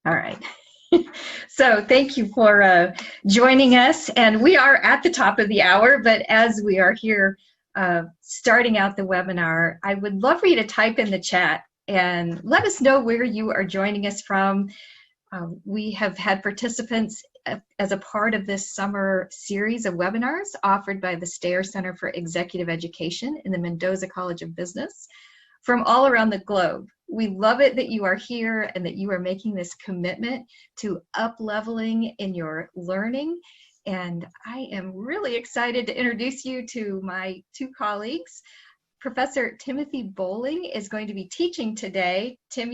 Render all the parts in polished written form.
All right. So thank you for joining us. And we are at the top of the hour, but as we are here starting out the webinar, I would love for you to type in the chat and let us know where you are joining us from. We have had participants as a part of this summer series of webinars offered by the Stayer Center for Executive Education in the Mendoza College of Business from all around the globe. We love it that you are here and that you are making this commitment to up-leveling in your learning. And I am really excited to introduce you to my two colleagues. Professor Timothy Bohling is going to be teaching today. Tim,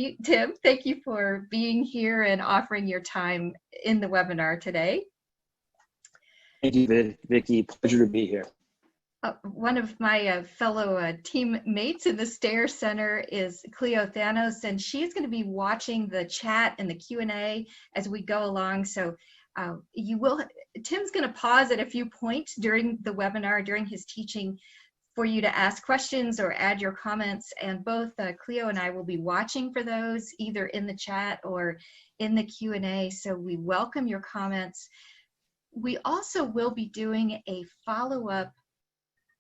thank you for being here and offering your time in the webinar today. Thank you, Vicki. Pleasure to be here. One of my fellow teammates in the Stayer Center is Cleo Thanos, and she is going to be watching the chat and the Q&A as we go along. So Tim's going to pause at a few points during the webinar, during his teaching, for you to ask questions or add your comments, and both Cleo and I will be watching for those either in the chat or in the Q&A, so we welcome your comments. We also will be doing a follow-up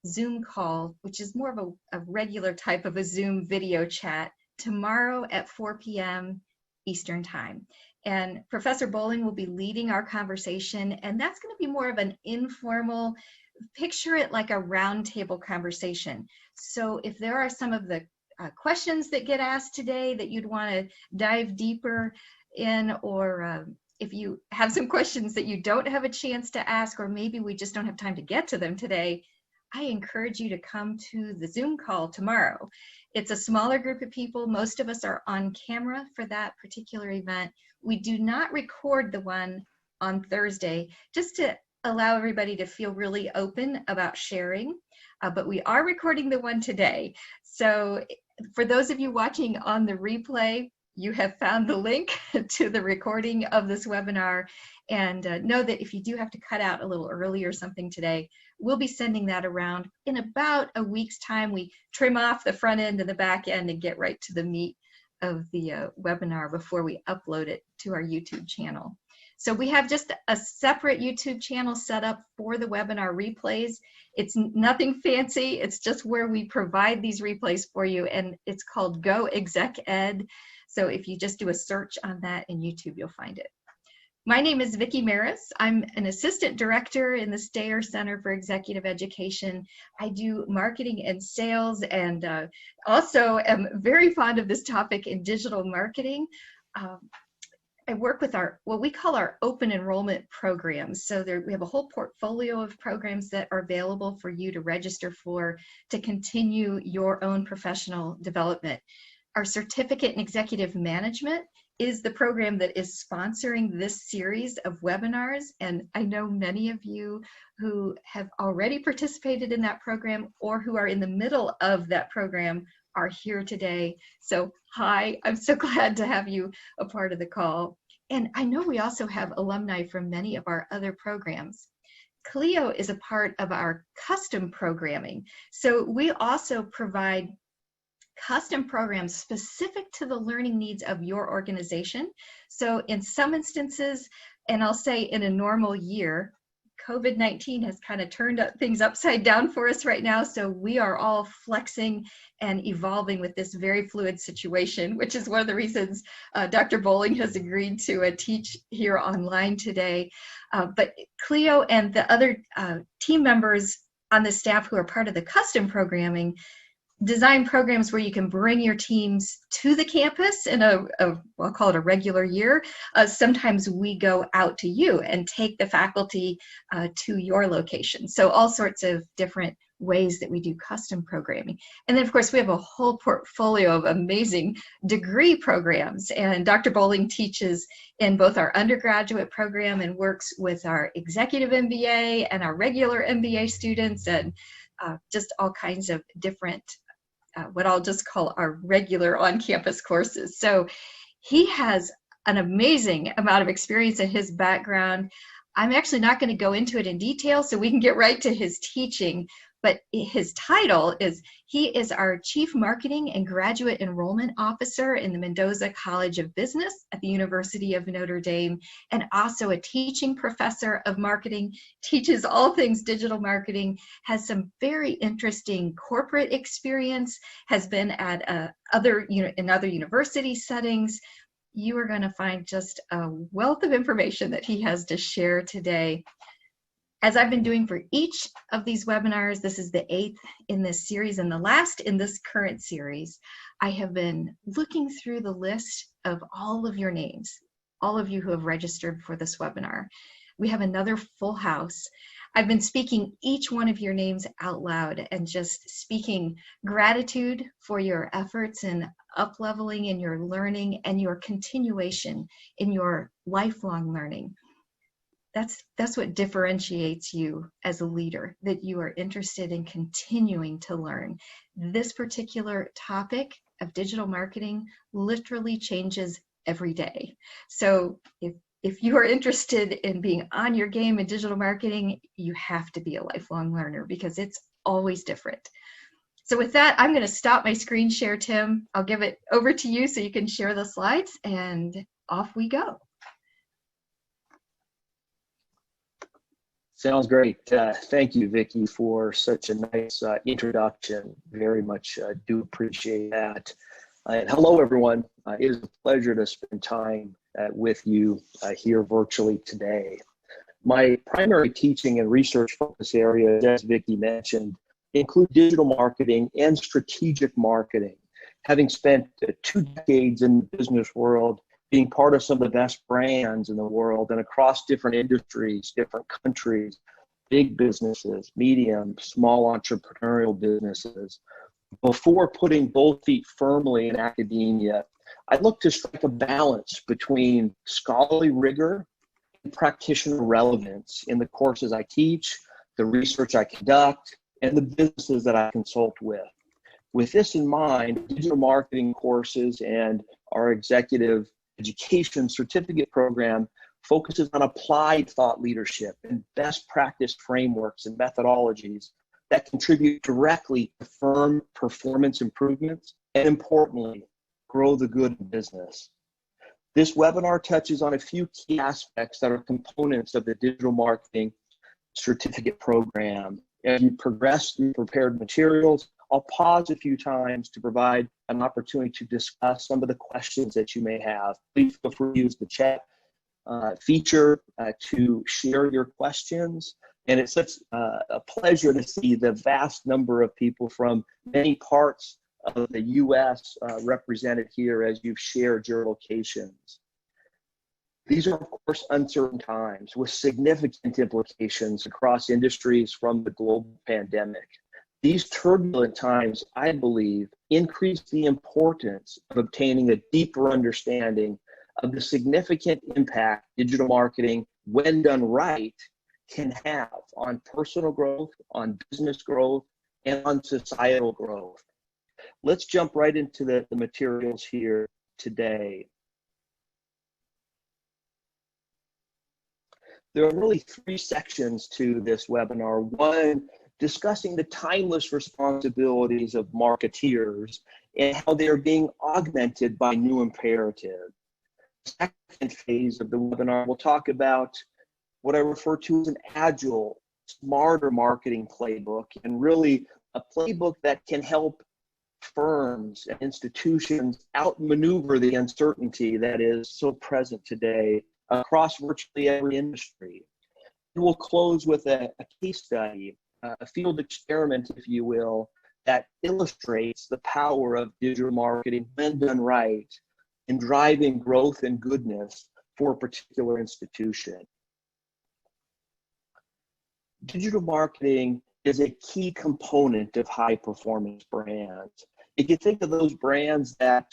Zoom call, which is more of a regular type of a Zoom video chat, tomorrow at 4 p.m. Eastern Time. And Professor Bohling will be leading our conversation, and that's going to be more of an informal, picture it like a roundtable conversation. So if there are some of the questions that get asked today that you'd want to dive deeper in, or if you have some questions that you don't have a chance to ask, or maybe we just don't have time to get to them today, I encourage you to come to the Zoom call tomorrow. It's a smaller group of people. Most of us are on camera for that particular event. We do not record the one on Thursday, just to allow everybody to feel really open about sharing, but we are recording the one today. So for those of you watching on the replay, you have found the link to the recording of this webinar, and know that if you do have to cut out a little early or something today, we'll be sending that around in about a week's time. We trim off the front end and the back end and get right to the meat of the webinar before we upload it to our YouTube channel. So we have just a separate YouTube channel set up for the webinar replays. It's nothing fancy. It's just where we provide these replays for you, and it's called Go Exec Ed. So if you just do a search on that in YouTube, you'll find it. My name is Vicki Maris. I'm an assistant director in the Stayer Center for Executive Education. I do marketing and sales, and also am very fond of this topic in digital marketing. I work with what we call our open enrollment programs. So we have a whole portfolio of programs that are available for you to register for to continue your own professional development. Our certificate in executive management is the program that is sponsoring this series of webinars. And I know many of you who have already participated in that program or who are in the middle of that program are here today. So hi, I'm so glad to have you a part of the call. And I know we also have alumni from many of our other programs. Cleo is a part of our custom programming. So we also provide custom programs specific to the learning needs of your organization. So in some instances, and I'll say in a normal year, COVID-19 has kind of turned things upside down for us right now, so we are all flexing and evolving with this very fluid situation, which is one of the reasons Dr. Bohling has agreed to teach here online today. But Cleo and the other team members on the staff who are part of the custom programming design programs where you can bring your teams to the campus in I'll call it a regular year. Sometimes we go out to you and take the faculty to your location. So all sorts of different ways that we do custom programming. And then of course we have a whole portfolio of amazing degree programs, and Dr. Bohling teaches in both our undergraduate program and works with our Executive MBA and our regular MBA students, and just all kinds of different what I'll just call our regular on-campus courses. So he has an amazing amount of experience in his background. I'm actually not going to go into it in detail so we can get right to his teaching, but his title is, he is our Chief Marketing and Graduate Enrollment Officer in the Mendoza College of Business at the University of Notre Dame, and also a teaching professor of marketing, teaches all things digital marketing, has some very interesting corporate experience, has been at in other university settings. You are going to find just a wealth of information that he has to share today. As I've been doing for each of these webinars, this is the 8th in this series and the last in this current series, I have been looking through the list of all of your names, all of you who have registered for this webinar. We have another full house. I've been speaking each one of your names out loud and just speaking gratitude for your efforts in up-leveling in your learning and your continuation in your lifelong learning. That's what differentiates you as a leader, that you are interested in continuing to learn. This particular topic of digital marketing literally changes every day. So if you are interested in being on your game in digital marketing, you have to be a lifelong learner because it's always different. So with that, I'm going to stop my screen share, Tim. I'll give it over to you so you can share the slides, and off we go. Sounds great. Thank you, Vicki, for such a nice introduction. Very much do appreciate that. And hello, everyone. It is a pleasure to spend time with you here virtually today. My primary teaching and research focus areas, as Vicki mentioned, include digital marketing and strategic marketing. Having spent 2 decades in the business world, being part of some of the best brands in the world and across different industries, different countries, big businesses, medium, small entrepreneurial businesses. Before putting both feet firmly in academia, I look to strike a balance between scholarly rigor and practitioner relevance in the courses I teach, the research I conduct, and the businesses that I consult with. With this in mind, digital marketing courses and our executive education certificate program focuses on applied thought leadership and best practice frameworks and methodologies that contribute directly to firm performance improvements and, importantly, grow the good in business. This webinar touches on a few key aspects that are components of the digital marketing certificate program. As you progress through prepared materials, I'll pause a few times to provide an opportunity to discuss some of the questions that you may have. Please feel free to use the chat feature to share your questions. And it's such a pleasure to see the vast number of people from many parts of the U.S. Represented here as you've shared your locations. These are, of course, uncertain times with significant implications across industries from the global pandemic. These turbulent times, I believe, increase the importance of obtaining a deeper understanding of the significant impact digital marketing, when done right, can have on personal growth, on business growth, and on societal growth. Let's jump right into the materials here today. There are really 3 sections to this webinar. One, discussing the timeless responsibilities of marketeers and how they are being augmented by new imperatives. The second phase of the webinar, we'll talk about what I refer to as an agile, smarter marketing playbook, and really a playbook that can help firms and institutions outmaneuver the uncertainty that is so present today across virtually every industry. And we'll close with a case study, a field experiment, if you will, that illustrates the power of digital marketing when done right in driving growth and goodness for a particular institution. Digital marketing is a key component of high-performance brands. If you think of those brands that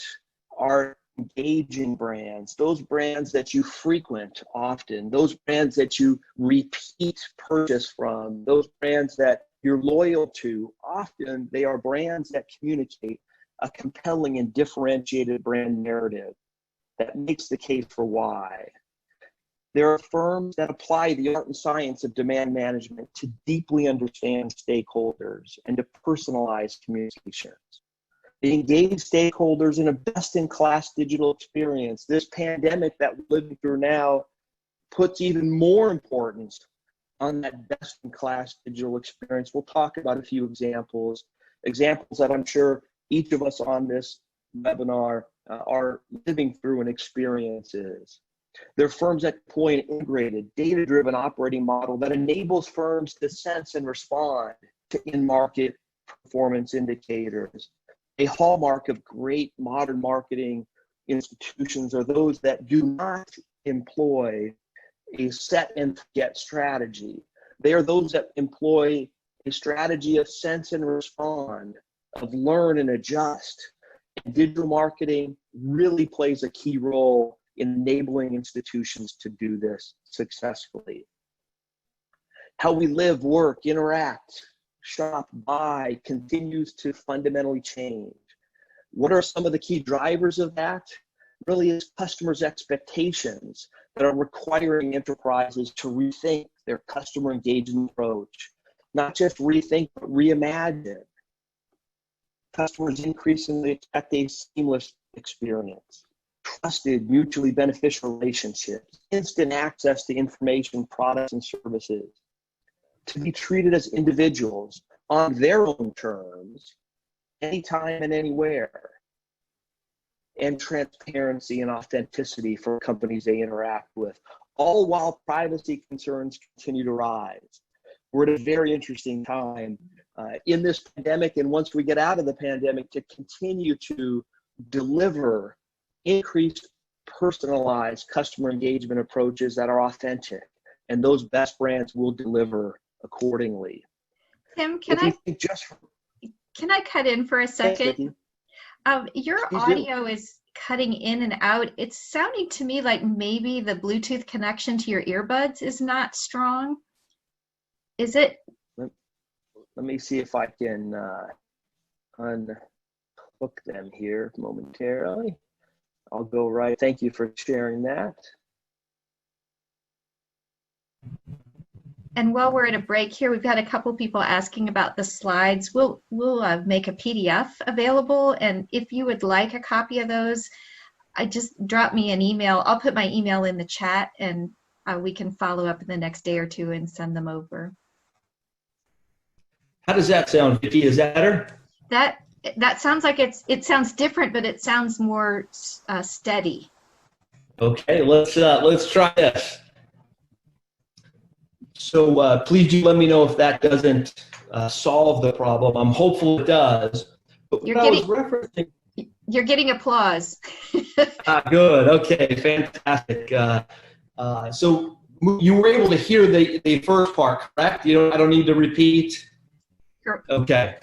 are engaging brands, those brands that you frequent often, those brands that you repeat purchase from, those brands that you're loyal to, often they are brands that communicate a compelling and differentiated brand narrative that makes the case for why. There are firms that apply the art and science of demand management to deeply understand stakeholders and to personalize communications. They engage stakeholders in a best-in-class digital experience. This pandemic that we're living through now puts even more importance on that best-in-class digital experience. We'll talk about a few examples that I'm sure each of us on this webinar are living through and experiences. There are firms that deploy an integrated, data-driven operating model that enables firms to sense and respond to in-market performance indicators. A hallmark of great modern marketing institutions are those that do not employ a set and forget strategy. They are those that employ a strategy of sense and respond, of learn and adjust. And digital marketing really plays a key role in enabling institutions to do this successfully. How we live, work, interact, shop, buy continues to fundamentally change. What are some of the key drivers of that? Really is customers' expectations that are requiring enterprises to rethink their customer engagement approach. Not just rethink, but reimagine. Customers increasingly expect a seamless experience, trusted, mutually beneficial relationships, instant access to information, products, and services, to be treated as individuals on their own terms, anytime and anywhere, and transparency and authenticity for companies they interact with, all while privacy concerns continue to rise. We're at a very interesting time in this pandemic, and once we get out of the pandemic, to continue to deliver increased personalized customer engagement approaches that are authentic, and those best brands will deliver accordingly. Tim, can I cut in for a second? Your audio is cutting in and out. It's sounding to me like maybe the Bluetooth connection to your earbuds is not strong. Is it? Let me see if I can unhook them here momentarily. I'll go right. Thank you for sharing that. And while we're at a break here, we've got a couple people asking about the slides. We'll make a PDF available, and if you would like a copy of those, just drop me an email. I'll put my email in the chat, and we can follow up in the next day or two and send them over. How does that sound, Vicki? Is that better? That sounds like it sounds different, but it sounds more steady. Okay, let's try this. So please do let me know if that doesn't solve the problem. I'm hopeful it does. But You're getting applause. Good. Okay. Fantastic. So you were able to hear the first part, correct? I don't need to repeat. Sure. Okay.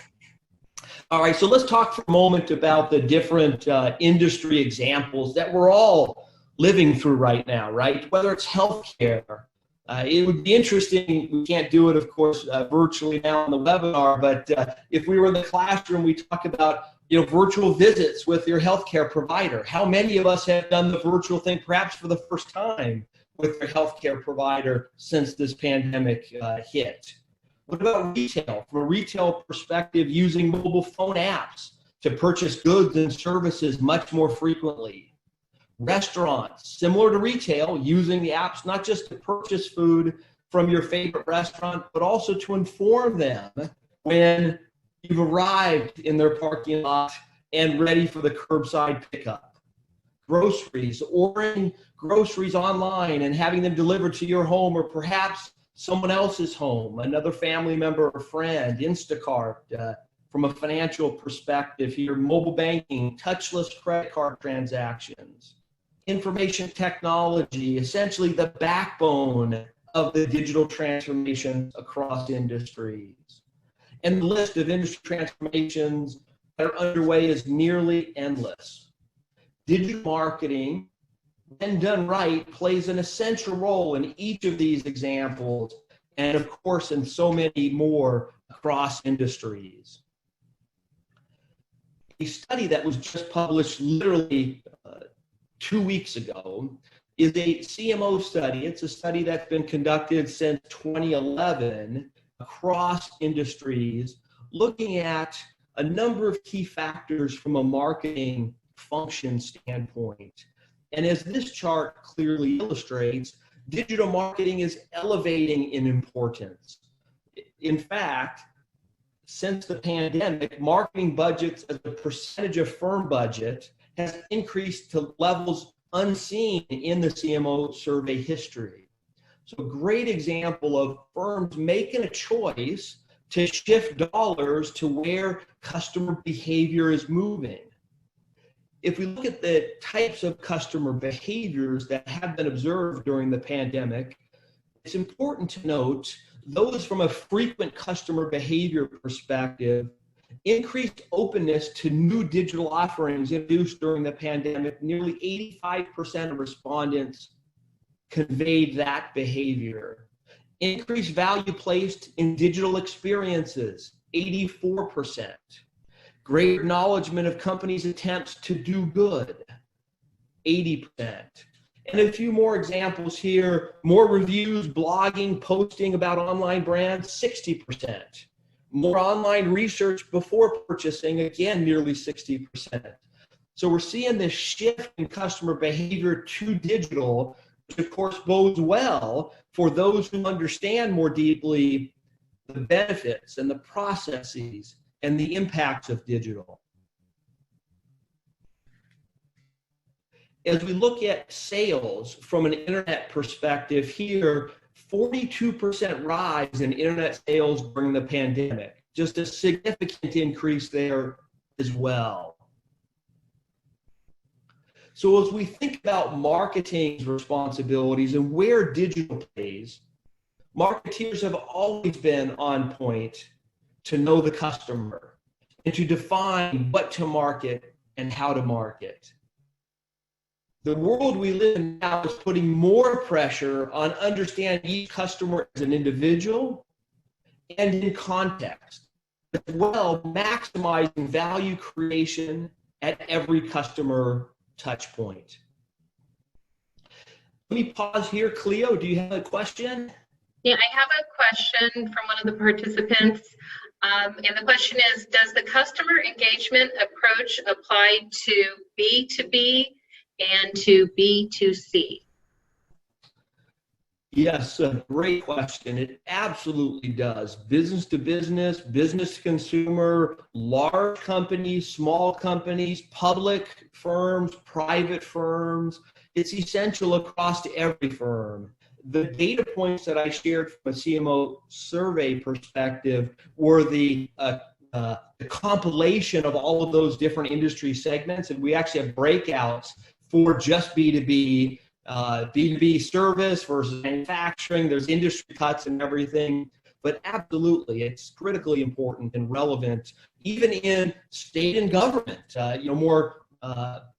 All right. So let's talk for a moment about the different industry examples that we're all living through right now, right? Whether it's healthcare. It would be interesting, we can't do it, of course, virtually now on the webinar, but if we were in the classroom, we talk about, virtual visits with your healthcare provider. How many of us have done the virtual thing, perhaps for the first time, with their healthcare provider since this pandemic hit? What about retail? From a retail perspective, using mobile phone apps to purchase goods and services much more frequently. Restaurants, similar to retail, using the apps not just to purchase food from your favorite restaurant, but also to inform them when you've arrived in their parking lot and ready for the curbside pickup. Groceries, ordering groceries online and having them delivered to your home or perhaps someone else's home, another family member or friend. Instacart, from a financial perspective here, mobile banking, touchless credit card transactions. Information technology, essentially the backbone of the digital transformation across industries. And the list of industry transformations that are underway is nearly endless. Digital marketing, when done right, plays an essential role in each of these examples, and of course in so many more across industries. A study that was just published literally 2 weeks ago is a CMO study. It's a study that's been conducted since 2011 across industries, looking at a number of key factors from a marketing function standpoint. And as this chart clearly illustrates, digital marketing is elevating in importance. In fact, since the pandemic, marketing budgets as a percentage of firm budget has increased to levels unseen in the CMO survey history. So a great example of firms making a choice to shift dollars to where customer behavior is moving. If we look at the types of customer behaviors that have been observed during the pandemic, it's important to note those from a frequent customer behavior perspective, increased openness to new digital offerings introduced during the pandemic. Nearly 85% of respondents conveyed that behavior. Increased value placed in digital experiences, 84%. Great acknowledgement of companies' attempts to do good, 80%. And a few more examples here: more reviews, blogging, posting about online brands, 60%. More online research before purchasing, again, nearly 60%. So we're seeing this shift in customer behavior to digital, which of course bodes well for those who understand more deeply the benefits and the processes and the impacts of digital. As we look at sales from an internet perspective here, 42% rise in internet sales during the pandemic, just a significant increase there as well. So as we think about marketing's responsibilities and where digital plays, marketeers have always been on point to know the customer and to define what to market and how to market. The world we live in now is putting more pressure on understanding each customer as an individual and in context, as well maximizing value creation at every customer touch point. Let me pause here. Cleo, do you have a question? Yeah, I have a question from one of the participants. And the question is, does the customer engagement approach apply to B2B and to B2C? Yes, a great question. It absolutely does. Business to business, business to consumer, large companies, small companies, public firms, private firms. It's essential across to every firm. The data points that I shared from a CMO survey perspective were the compilation of all of those different industry segments, and we actually have breakouts for just B2B, B2B service versus manufacturing. There's industry cuts and everything, but absolutely, it's critically important and relevant, even in state and government, more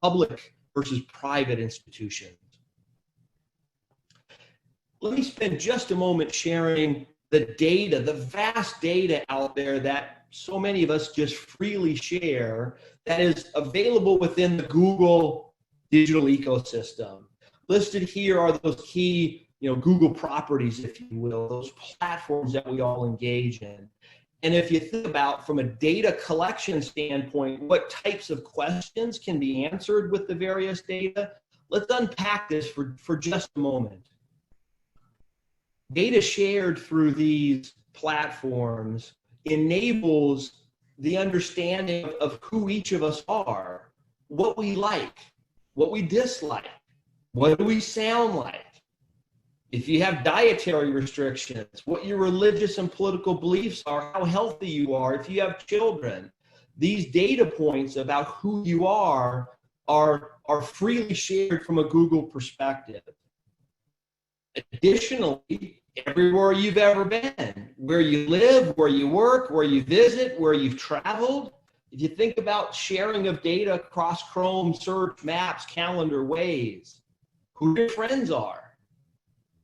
public versus private institutions. Let me spend just a moment sharing the data, the vast data out there that so many of us just freely share that is available within the Google digital ecosystem. Listed here are those key, Google properties, if you will, those platforms that we all engage in. And if you think about from a data collection standpoint, what types of questions can be answered with the various data, let's unpack this for just a moment. Data shared through these platforms enables the understanding of who each of us are, what we like, what we dislike, what do we sound like, if you have dietary restrictions, what your religious and political beliefs are, how healthy you are, if you have children. These data points about who you are freely shared from a Google perspective. Additionally, everywhere you've ever been, where you live, where you work, where you visit, where you've traveled, if you think about sharing of data across Chrome, search, maps, calendar, Waze, who your friends are,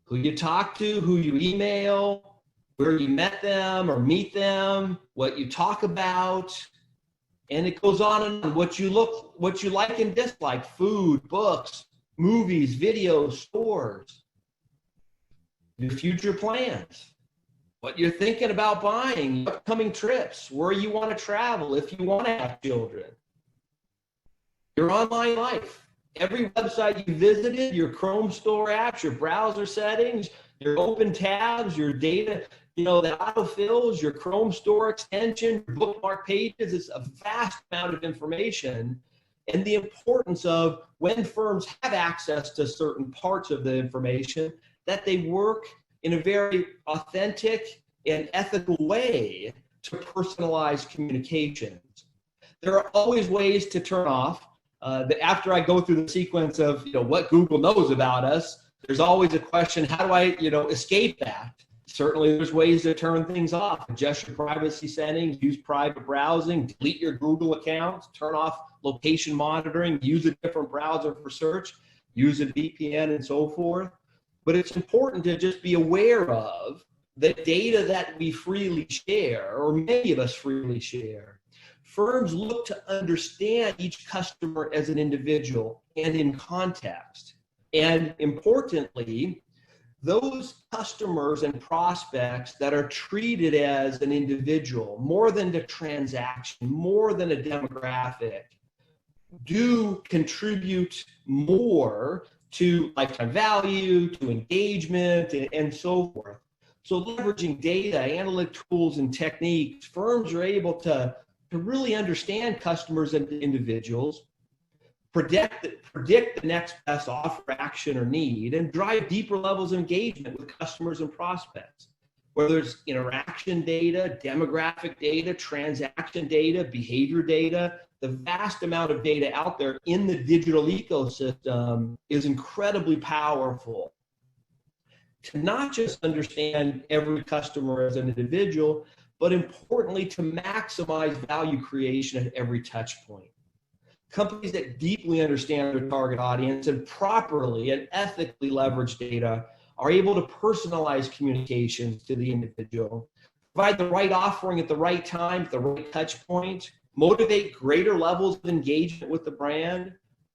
who you talk to, who you email, where you met them or meet them, what you talk about, And it goes on and on. What you like and dislike, food, books, movies, videos, stores, your future plans, what you're thinking about buying, upcoming trips, where you want to travel if you want to have children, your online life, every website you visited, your Chrome store apps, your browser settings, your open tabs, your data, that autofills, your Chrome store extension, your bookmark pages. It's a vast amount of information. And the importance of when firms have access to certain parts of the information, that they work in a very authentic and ethical way to personalize communications. There are always ways to turn off. After I go through the sequence of what Google knows about us, there's always a question: how do I escape that? Certainly, there's ways to turn things off. Adjust your privacy settings, use private browsing, delete your Google account, turn off location monitoring, use a different browser for search, use a VPN, and so forth. But it's important to just be aware of the data that we freely share, or many of us freely share. Firms look to understand each customer as an individual and in context. And importantly, those customers and prospects that are treated as an individual, more than a transaction, more than a demographic, do contribute more to lifetime value, to engagement, and so forth. So leveraging data, analytic tools, and techniques, firms are able to really understand customers and individuals, predict the next best offer, action, or need, and drive deeper levels of engagement with customers and prospects. Whether it's interaction data, demographic data, transaction data, behavior data, the vast amount of data out there in the digital ecosystem is incredibly powerful. To not just understand every customer as an individual, but importantly, to maximize value creation at every touch point. Companies that deeply understand their target audience and properly and ethically leverage data are able to personalize communications to the individual, provide the right offering at the right time, at the right touch point, motivate greater levels of engagement with the brand.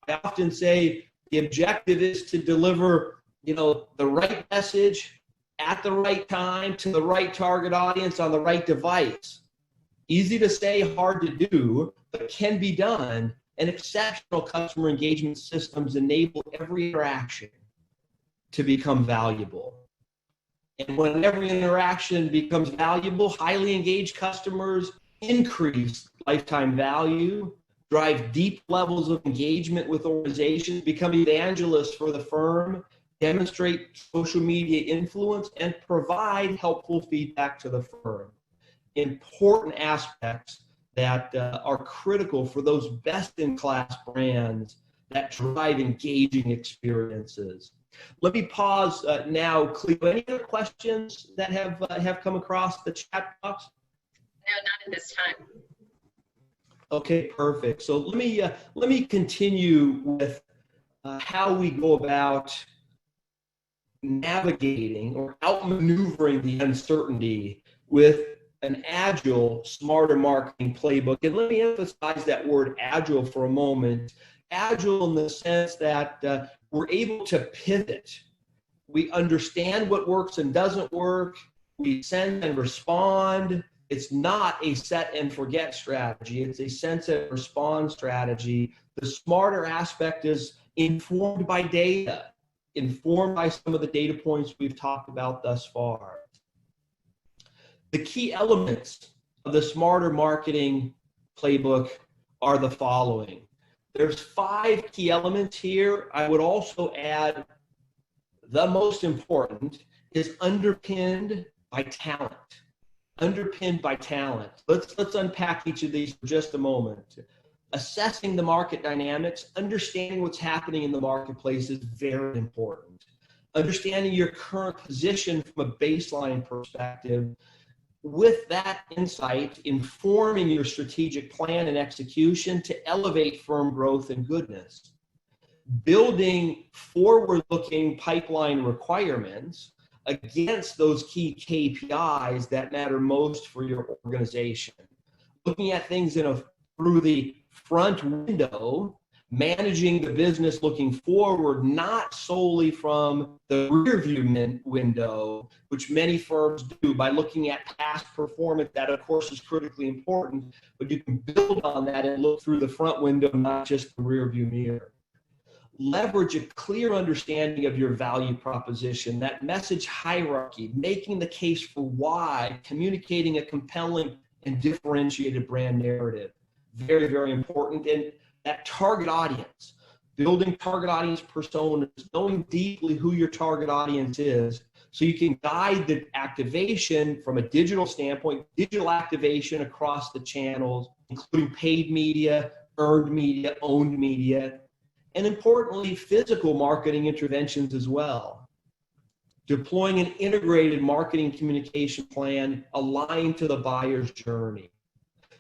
I often say the objective is to deliver, the right message at the right time to the right target audience on the right device. Easy to say, hard to do, but can be done. And exceptional customer engagement systems enable every interaction to become valuable. And when every interaction becomes valuable, highly engaged customers increase lifetime value, drive deep levels of engagement with organizations, become evangelists for the firm, demonstrate social media influence, and provide helpful feedback to the firm. Important aspects that are critical for those best-in-class brands that drive engaging experiences. Let me pause now. Cleo, any other questions that have come across the chat box? No, not at this time. Okay, perfect. So let me continue with how we go about navigating or outmaneuvering the uncertainty with an agile, smarter marketing playbook. And let me emphasize that word agile for a moment. Agile in the sense that we're able to pivot. We understand what works and doesn't work. We send and respond. It's not a set and forget strategy. It's a sense and respond strategy. The smarter aspect is informed by data, informed by some of the data points we've talked about thus far. The key elements of the Smarter Marketing Playbook are the following. There's 5 key elements here. I would also add the most important is underpinned by talent. Underpinned by talent. Let's unpack each of these for just a moment. Assessing the market dynamics, understanding what's happening in the marketplace is very important. Understanding your current position from a baseline perspective, with that insight, informing your strategic plan and execution to elevate firm growth and goodness. Building forward-looking pipeline requirements against those key KPIs that matter most for your organization. Looking at things in a through the front window, managing the business looking forward, not solely from the rear view window, which many firms do by looking at past performance. That, of course, is critically important, but you can build on that and look through the front window, not just the rear view mirror. Leverage a clear understanding of your value proposition, that message hierarchy, making the case for why, communicating a compelling and differentiated brand narrative. Very, very important. And that target audience, building target audience personas, knowing deeply who your target audience is, so you can guide the activation from a digital standpoint, digital activation across the channels, including paid media, earned media, owned media, and importantly, physical marketing interventions as well. Deploying an integrated marketing communication plan aligned to the buyer's journey.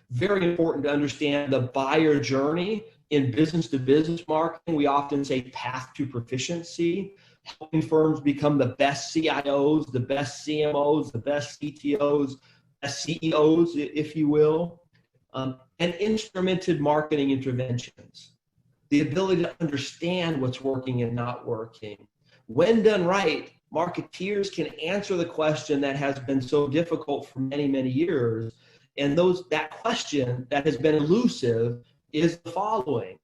Very important to understand the buyer journey in business-to-business marketing. We often say path to proficiency, helping firms become the best CIOs, the best CMOs, the best CTOs, best CEOs, if you will, and instrumented marketing interventions. The ability to understand what's working and not working. When done right, marketeers can answer the question that has been so difficult for many, many years. And that question that has been elusive is the following.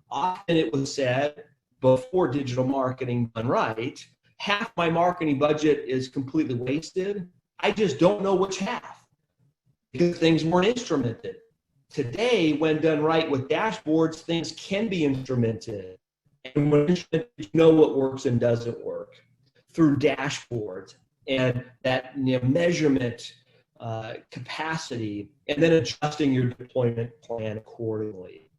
Often it was said before digital marketing done right, half my marketing budget is completely wasted. I just don't know which half because things weren't instrumented. Today, when done right with dashboards, things can be instrumented. And when instrumented, you know what works and doesn't work through dashboards and that measurement capacity, and then adjusting your deployment plan accordingly.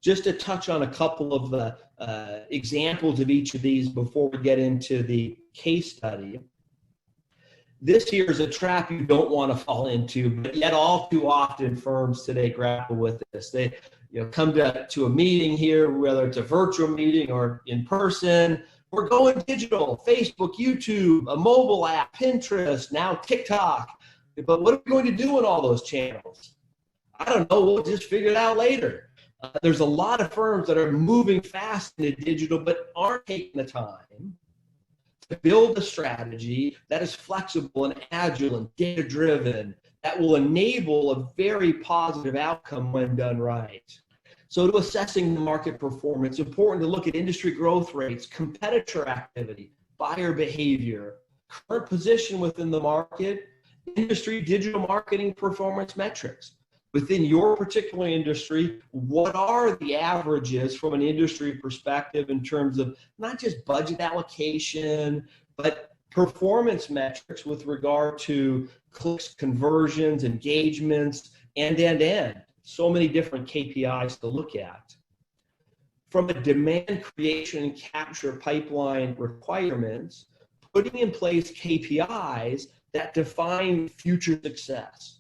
Just to touch on a couple of the examples of each of these before we get into the case study. This here is a trap you don't want to fall into, but yet all too often firms today grapple with this. They come to a meeting here, whether it's a virtual meeting or in person. We're going digital, Facebook, YouTube, a mobile app, Pinterest, now TikTok. But what are we going to do in all those channels? I don't know. We'll just figure it out later. There's a lot of firms that are moving fast into digital but aren't taking the time to build a strategy that is flexible and agile and data-driven that will enable a very positive outcome when done right. So to assessing the market performance, it's important to look at industry growth rates, competitor activity, buyer behavior, current position within the market, industry digital marketing performance metrics. Within your particular industry, what are the averages from an industry perspective in terms of not just budget allocation, but performance metrics with regard to clicks, conversions, engagements, and end-to-end. So many different KPIs to look at. From a demand creation and capture pipeline requirements, putting in place KPIs that define future success.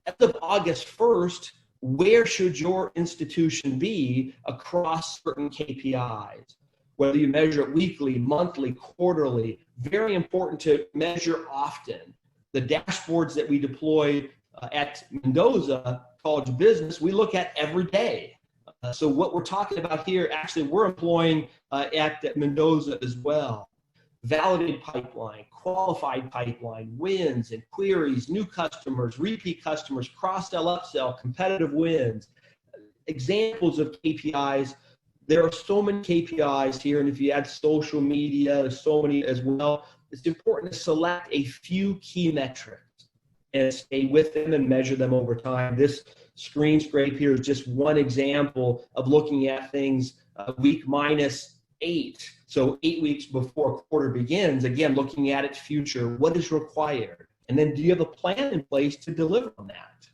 As of August 1st, where should your institution be across certain KPIs? Whether you measure it weekly, monthly, quarterly, very important to measure often. The dashboards that we deploy at Mendoza College of Business, we look at every day. So what we're talking about here, actually we're employing at Mendoza as well. Validated pipeline, qualified pipeline, wins and queries, new customers, repeat customers, cross-sell, upsell, competitive wins. Examples of KPIs. There are so many KPIs here, and if you add social media, there's so many as well. It's important to select a few key metrics and stay with them and measure them over time. This screen scrape here is just one example of looking at things week -8. So 8 weeks before a quarter begins, again, looking at its future, what is required? And then do you have a plan in place to deliver on that?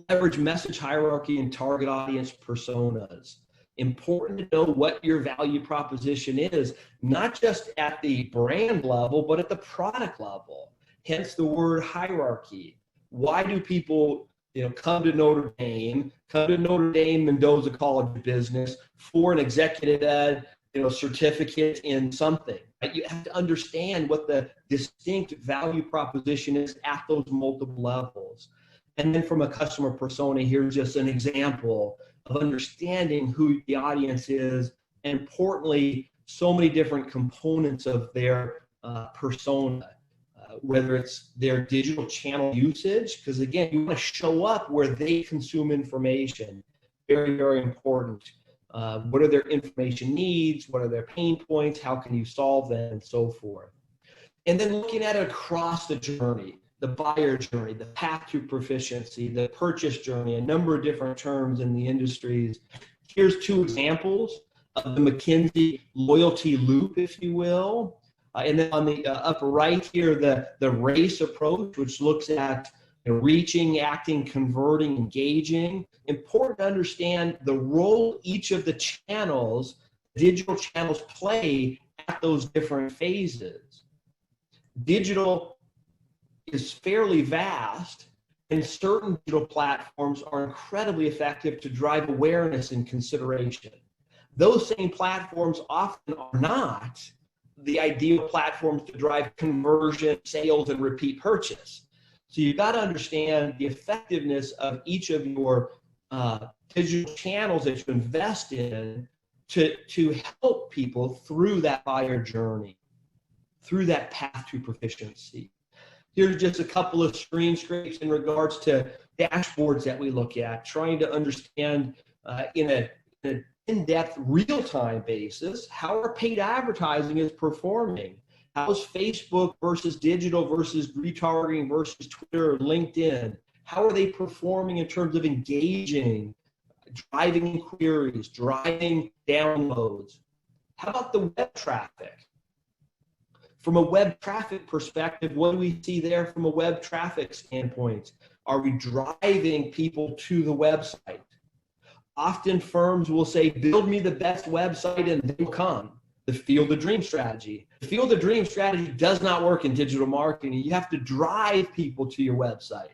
Leverage message hierarchy and target audience personas. Important to know what your value proposition is, not just at the brand level, but at the product level. Hence the word hierarchy. Why do people come to Notre Dame, Mendoza College of Business for an executive ed certificate in something? Right? You have to understand what the distinct value proposition is at those multiple levels. And then from a customer persona, here's just an example of understanding who the audience is, and importantly, so many different components of their persona, whether it's their digital channel usage, because again, you want to show up where they consume information. Very, very important. What are their information needs? What are their pain points? How can you solve them, and so forth. And then looking at it across the journey, the buyer journey, the path to proficiency, the purchase journey, a number of different terms in the industries. Here's two examples of the McKinsey loyalty loop, if you will. And then on the upper right here, the RACE approach, which looks at reaching, acting, converting, engaging. Important to understand the role each of the channels, digital channels, play at those different phases. Digital is fairly vast, and certain digital platforms are incredibly effective to drive awareness and consideration. Those same platforms often are not the ideal platforms to drive conversion, sales, and repeat purchase. So you've got to understand the effectiveness of each of your digital channels that you invest in to help people through that buyer journey, through that path to proficiency. Here's just a couple of screen scrapes in regards to dashboards that we look at, trying to understand in an in-depth, real-time basis how our paid advertising is performing. How is Facebook versus digital versus retargeting versus Twitter or LinkedIn? How are they performing in terms of engaging, driving inquiries, driving downloads? How about the web traffic? From a web traffic perspective, what do we see there from a web traffic standpoint? Are we driving people to the website? Often firms will say, build me the best website and they'll come. The field of dream strategy. The field of dream strategy does not work in digital marketing. You have to drive people to your website.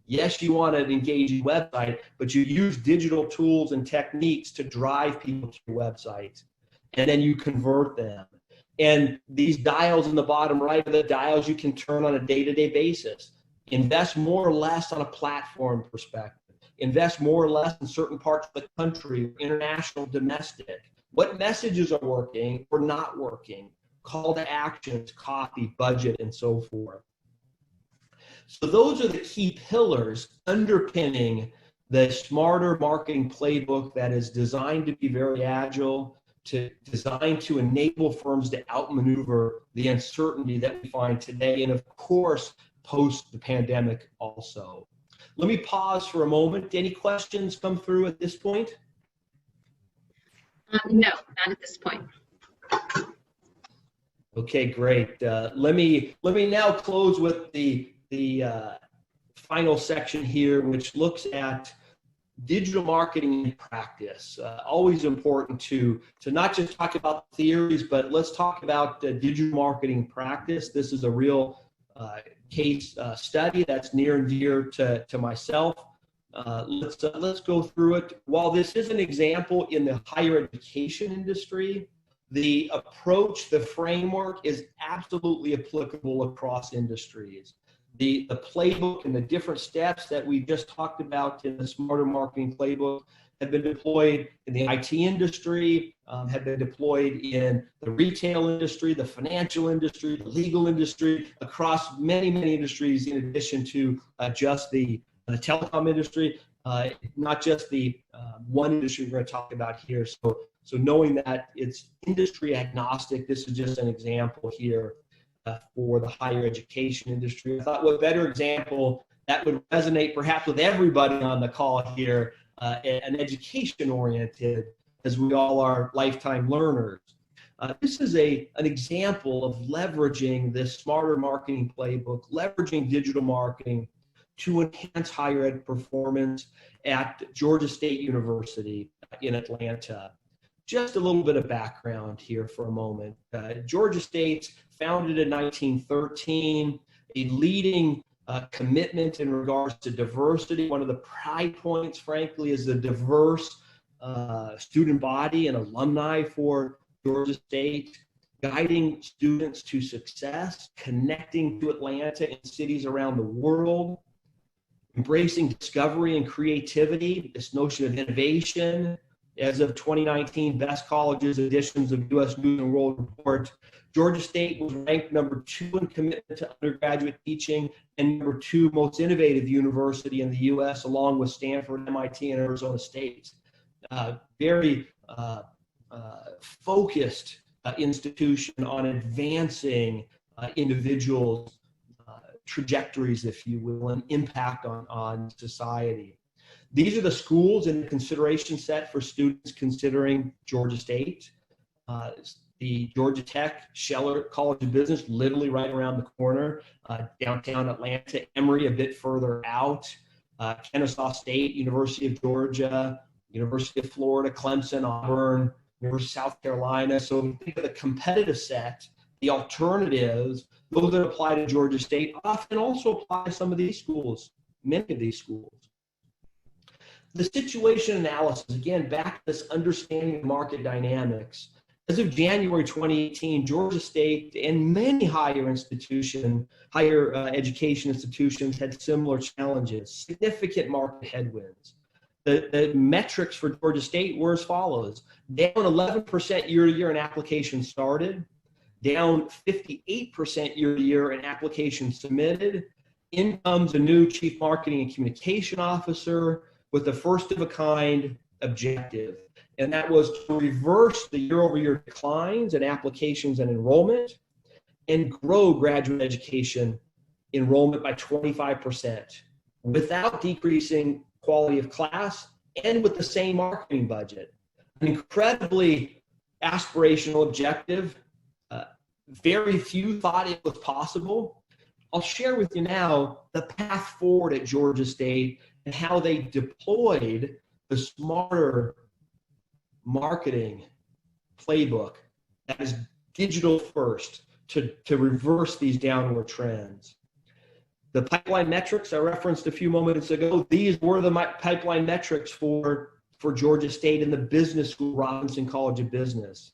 Yes, you want an engaging website, but you use digital tools and techniques to drive people to your website, and then you convert them. And these dials in the bottom right are the dials you can turn on a day-to-day basis. Invest more or less on a platform perspective. Invest more or less in certain parts of the country, international, domestic. What messages are working or not working? Call to actions, copy, budget, and so forth. So those are the key pillars underpinning the Smarter Marketing Playbook that is designed to be very agile, designed to enable firms to outmaneuver the uncertainty that we find today, and of course, post the pandemic also. Let me pause for a moment. Any questions come through at this point? No, not at this point. Okay, great. Let me now close with the final section here, which looks at digital marketing in practice. Always important to not just talk about theories, but let's talk about digital marketing practice. This is a real case study that's near and dear to myself. Let's go through it. While this is an example in the higher education industry, the approach, the framework is absolutely applicable across industries. The playbook and the different steps that we just talked about in the Smarter Marketing Playbook have been deployed in the IT industry, have been deployed in the retail industry, the financial industry, the legal industry, across many, many industries, in addition to just the telecom industry, not just the one industry we're going to talk about here. So knowing that it's industry agnostic, this is just an example here for the higher education industry. I thought what better example that would resonate perhaps with everybody on the call here, and education oriented, as we all are lifetime learners. This is an example of leveraging this Smarter Marketing Playbook, leveraging digital marketing to enhance higher ed performance at Georgia State University in Atlanta. Just a little bit of background here for a moment. Georgia State's founded in 1913, a leading commitment in regards to diversity. One of the pride points, frankly, is the diverse student body and alumni for Georgia State, guiding students to success, connecting to Atlanta and cities around the world. embracing discovery and creativity, this notion of innovation. As of 2019 Best Colleges editions of U.S. News and World Report, Georgia State was ranked number 2 in commitment to undergraduate teaching and number 2 most innovative university in the U.S., along with Stanford, MIT, and Arizona State. Very focused institution on advancing individuals' trajectories, if you will, and impact on society. These are the schools in the consideration set for students considering Georgia State. The Georgia Tech Scheller College of Business, literally right around the corner, downtown Atlanta, Emory a bit further out, Kennesaw State, University of Georgia, University of Florida, Clemson, Auburn, University of South Carolina. So when you think of the competitive set, the alternatives, those that apply to Georgia State often also apply to some of these schools, many of these schools. The situation analysis, again, back to this understanding of market dynamics. As of January 2018, Georgia State and many higher education institutions had similar challenges, significant market headwinds. The metrics for Georgia State were as follows: down 11% year to year in applications started, down 58% year to year in applications submitted. In comes a new chief marketing and communication officer with a first of a kind objective, and that was to reverse the year-over-year declines in applications and enrollment and grow graduate education enrollment by 25% without decreasing quality of class and with the same marketing budget. An incredibly aspirational objective. Very few thought it was possible. I'll share with you now the path forward at Georgia State and how they deployed the Smarter Marketing Playbook that is digital first to reverse these downward trends. The pipeline metrics I referenced a few moments ago, these were the pipeline metrics for Georgia State and the business school, Robinson College of Business.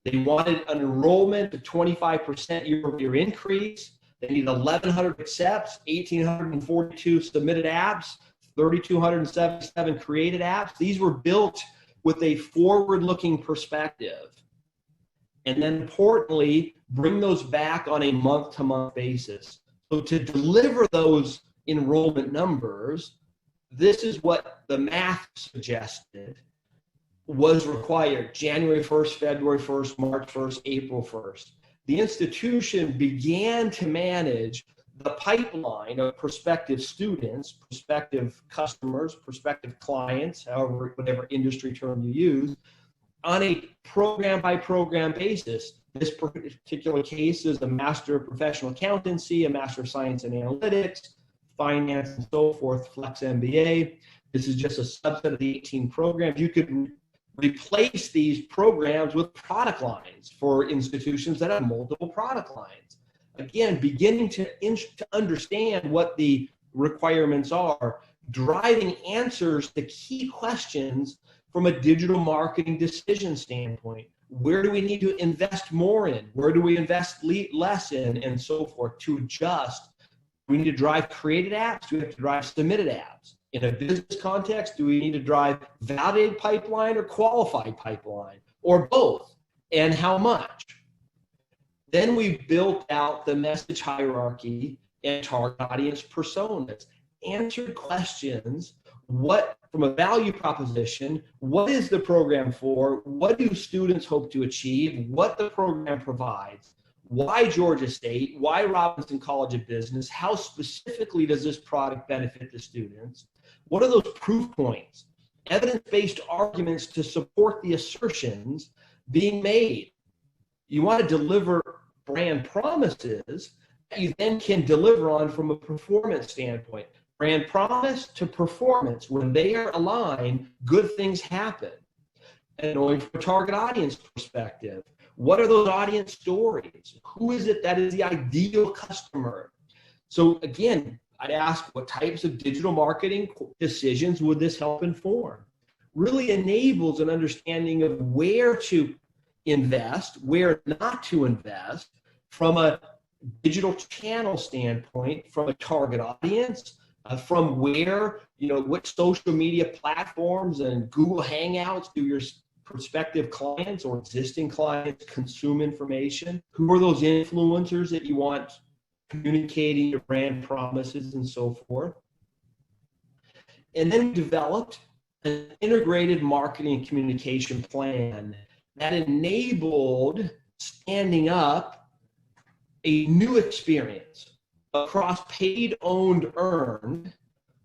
They wanted an enrollment of 25% year-over-year increase. They needed 1,100 accepts, 1,842 submitted apps, 3,277 created apps. These were built with a forward-looking perspective. And then importantly, bring those back on a month-to-month basis. So to deliver those enrollment numbers, this is what the math suggested was required: January 1st, February 1st, March 1st, April 1st. The institution began to manage the pipeline of prospective students, prospective customers, prospective clients, however, whatever industry term you use, on a program by program basis. This particular case is a Master of Professional Accountancy, a Master of Science and Analytics, Finance, and so forth, Flex MBA. This is just a subset of the 18 programs. You could replace these programs with product lines for institutions that have multiple product lines. Again, beginning to understand what the requirements are, driving answers to key questions from a digital marketing decision standpoint. Where do we need to invest more in? Where do we invest less in? And so forth to adjust. We need to drive created apps. Do we have to drive submitted apps? In a business context, do we need to drive validated pipeline or qualified pipeline, or both? And how much? Then we built out the message hierarchy and target audience personas, answered questions: what, from a value proposition, what is the program for? What do students hope to achieve? What the program provides? Why Georgia State? Why Robinson College of Business? How specifically does this product benefit the students? What are those proof points? Evidence-based arguments to support the assertions being made. You want to deliver brand promises that you then can deliver on from a performance standpoint. Brand promise to performance, when they are aligned, good things happen. And knowing from a target audience perspective, what are those audience stories? Who is it that is the ideal customer? So again, I'd ask, what types of digital marketing decisions would this help inform? Really enables an understanding of where to invest, where not to invest, from a digital channel standpoint, from a target audience, from where, what social media platforms and Google Hangouts do your prospective clients or existing clients consume information? Who are those influencers that you want communicating your brand promises and so forth? And then we developed an integrated marketing and communication plan that enabled standing up a new experience across paid, owned, earned.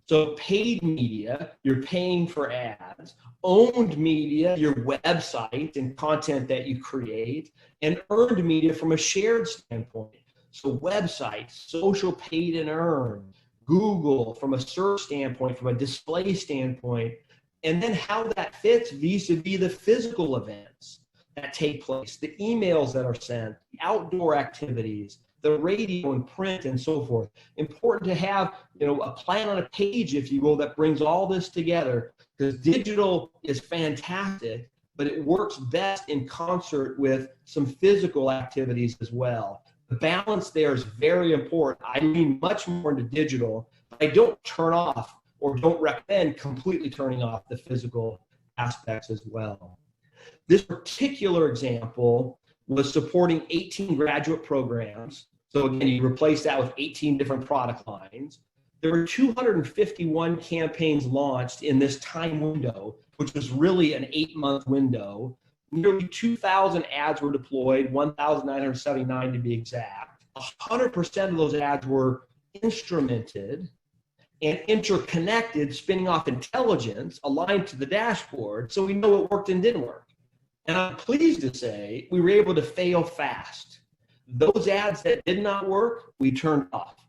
So paid media, you're paying for ads. Owned media, your website and content that you create. And earned media from a shared standpoint. So website, social paid and earned. Google from a search standpoint, from a display standpoint. And then how that fits vis-a-vis the physical events that take place, the emails that are sent, the outdoor activities, the radio and print and so forth. Important to have, a plan on a page, if you will, that brings all this together, because digital is fantastic, but it works best in concert with some physical activities as well. The balance there is very important. I lean much more into digital, but I don't turn off or don't recommend completely turning off the physical aspects as well. This particular example was supporting 18 graduate programs. So again, you replace that with 18 different product lines. There were 251 campaigns launched in this time window, which was really an 8-month window. Nearly 2,000 ads were deployed, 1,979 to be exact. 100% of those ads were instrumented and interconnected, spinning off intelligence aligned to the dashboard, so we know what worked and didn't work. And I'm pleased to say we were able to fail fast. Those ads that did not work, we turned off.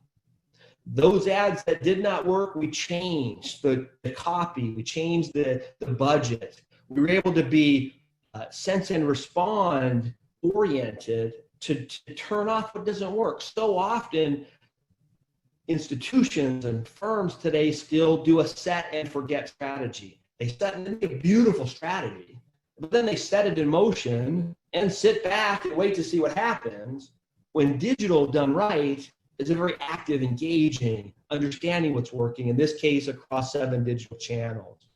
Those ads that did not work, we changed the copy, we changed the budget. We were able to be sense and respond oriented to turn off what doesn't work. So often, institutions and firms today still do a set and forget strategy. They set a beautiful strategy, but then they set it in motion and sit back and wait to see what happens. When digital done right is a very active, engaging, understanding what's working, in this case across 7 digital channels.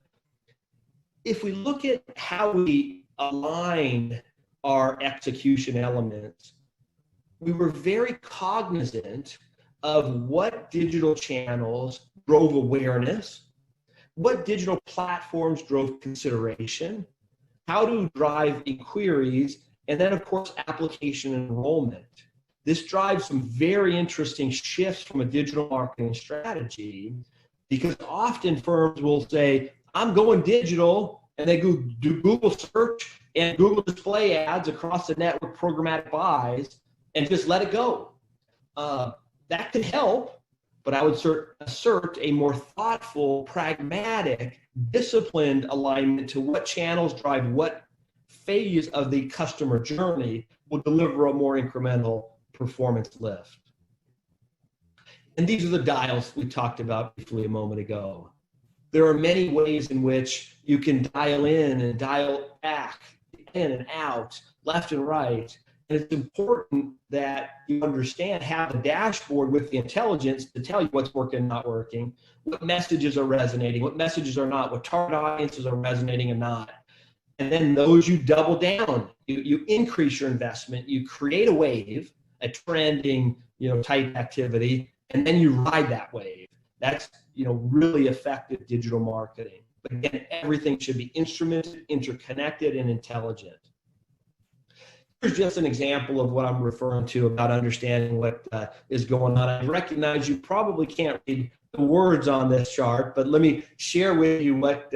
If we look at how we align our execution elements, we were very cognizant of what digital channels drove awareness, what digital platforms drove consideration, how to drive inquiries, and then, of course, application and enrollment. This drives some very interesting shifts from a digital marketing strategy, because often firms will say, I'm going digital, and they do Google search and Google display ads across the network programmatic buys and just let it go. That could help, but I would assert a more thoughtful, pragmatic, disciplined alignment to what channels drive what phase of the customer journey will deliver a more incremental performance lift. And these are the dials we talked about briefly a moment ago. There are many ways in which you can dial in and dial back, in and out, left and right. And it's important that you understand, have the dashboard with the intelligence to tell you what's working and not working, what messages are resonating, what messages are not, what target audiences are resonating and not. And then those you double down, you increase your investment, you create a wave, a trending, type activity, and then you ride that wave. That's, really effective digital marketing. But again, everything should be instrumented, interconnected, and intelligent. Here's just an example of what I'm referring to about understanding what is going on. I recognize you probably can't read the words on this chart, but let me share with you what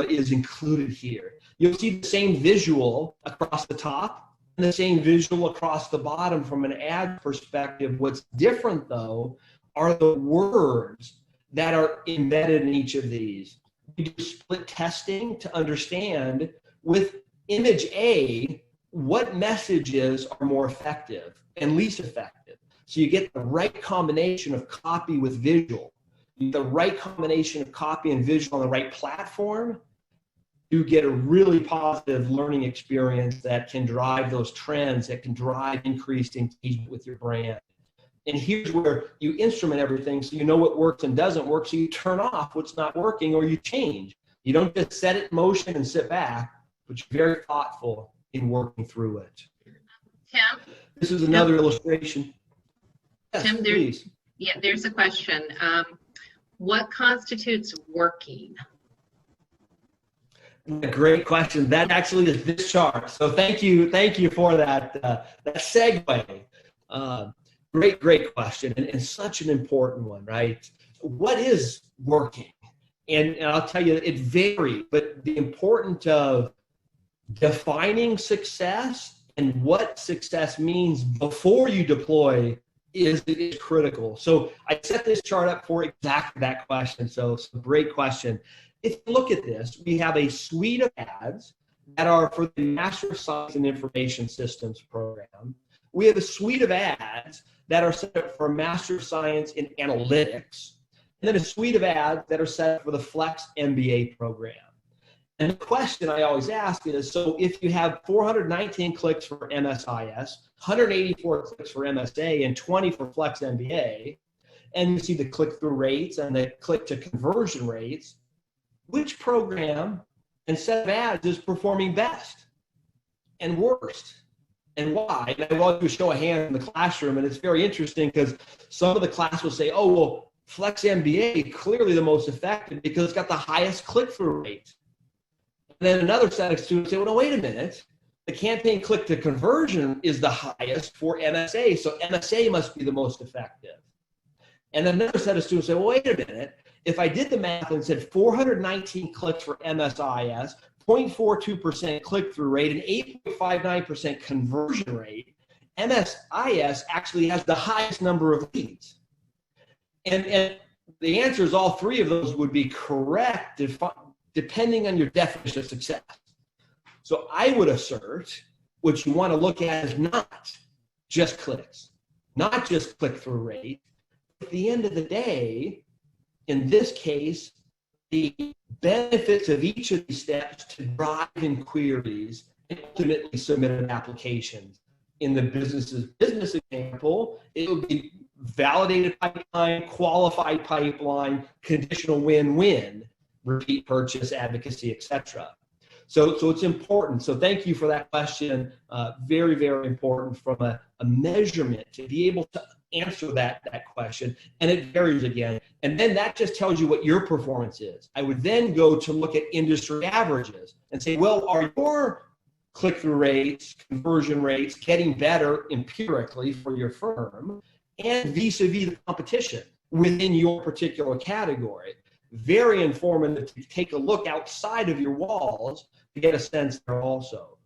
is included here. You'll see the same visual across the top and the same visual across the bottom from an ad perspective. What's different, though, are the words that are embedded in each of these. We do split testing to understand with image A, what messages are more effective and least effective. So you get the right combination of copy with visual. You get the right combination of copy and visual on the right platform. You get a really positive learning experience that can drive those trends, that can drive increased engagement with your brand. And here's where you instrument everything so you know what works and doesn't work, so you turn off what's not working or you change. You don't just set it in motion and sit back, but you're very thoughtful in working through it. Tim? This is another illustration. Yes, Tim, please. there's a question. What constitutes working? Great question. That actually is this chart. So thank you for that segue. Great question, and such an important one, right? What is working? And I'll tell you, it varies, but the importance of defining success and what success means before you deploy is critical. So I set this chart up for exactly that question. So it's a great question. If you look at this, we have a suite of ads that are for the Master of Science and Information Systems program. We have a suite of ads that are set up for a Master of Science in Analytics, and then a suite of ads that are set up for the Flex MBA program. And the question I always ask is, so if you have 419 clicks for MSIS, 184 clicks for MSA, and 20 for Flex MBA, and you see the click-through rates and the click-to-conversion rates, which program and set of ads is performing best and worst? And why? And I will do a show of hands in the classroom, and it's very interesting because some of the class will say, oh, well, Flex MBA, clearly the most effective because it's got the highest click-through rate. And then another set of students say, well, no, wait a minute. The campaign click-to-conversion is the highest for MSA, so MSA must be the most effective. And then another set of students say, well, wait a minute. If I did the math and said 419 clicks for MSIS, 0.42% click-through rate, and 8.59% conversion rate, MSIS actually has the highest number of leads. And the answer is all three of those would be correct depending on your definition of success. So I would assert what you want to look at is not just clicks, not just click-through rate. At the end of the day, in this case, the benefits of each of these steps to drive inquiries and ultimately submit an application. In the business example, it would be validated pipeline, qualified pipeline, conditional win-win, repeat purchase, advocacy, etc. So it's important. So thank you for that question. Very, very important from a measurement to be able to answer that question. And it varies again. And then that just tells you what your performance is. I would then go to look at industry averages and say, well, are your click-through rates, conversion rates getting better empirically for your firm and vis-a-vis the competition within your particular category? Very informative to take a look outside of your walls to get a sense there also.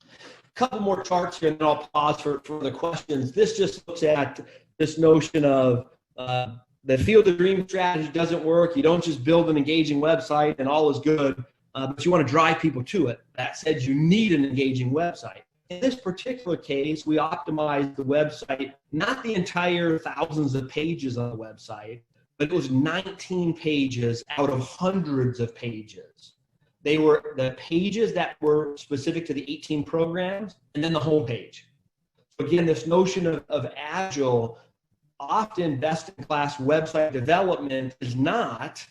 A couple more charts here and then I'll pause for the questions. This just looks at this notion of the field of dream strategy doesn't work. You don't just build an engaging website and all is good, but you want to drive people to it. That said, you need an engaging website. In this particular case, we optimized the website, not the entire thousands of pages on the website, but it was 19 pages out of hundreds of pages. They were the pages that were specific to the 18 programs, and then the home page. So again, this notion of agile, often best-in-class website development is not,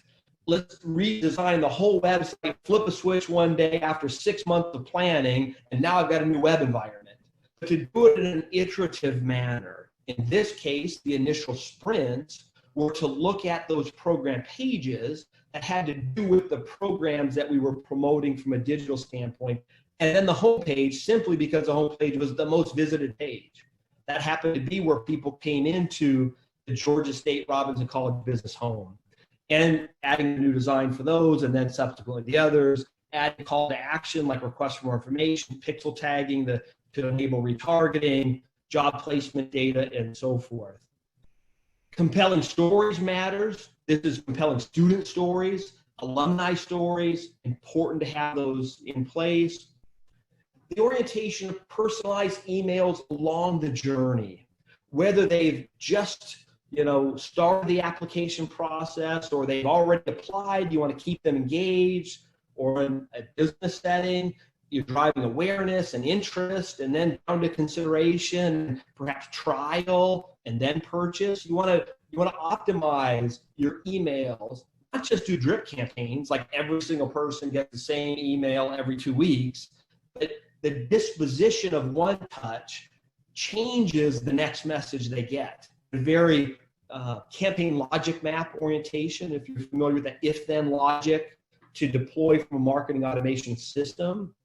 let's redesign the whole website, flip a switch one day after 6 months of planning, and now I've got a new web environment. But to do it in an iterative manner. In this case, the initial sprints were to look at those program pages that had to do with the programs that we were promoting from a digital standpoint. And then the homepage, simply because the homepage was the most visited page. That happened to be where people came into the Georgia State Robinson College Business Home. And adding a new design for those, and then subsequently the others, adding call to action like request for more information, pixel tagging to enable retargeting, job placement data, and so forth. Compelling stories matters. This is compelling student stories, alumni stories, important to have those in place. The orientation of personalized emails along the journey, whether they've just started the application process or they've already applied, you want to keep them engaged, or in a business setting, you're driving awareness and interest, and then down to consideration, perhaps trial, and then purchase. You want to optimize your emails, not just do drip campaigns like every single person gets the same email every 2 weeks, but the disposition of one touch changes the next message they get. A very campaign logic map orientation, if you're familiar with that if-then logic to deploy from a marketing automation system.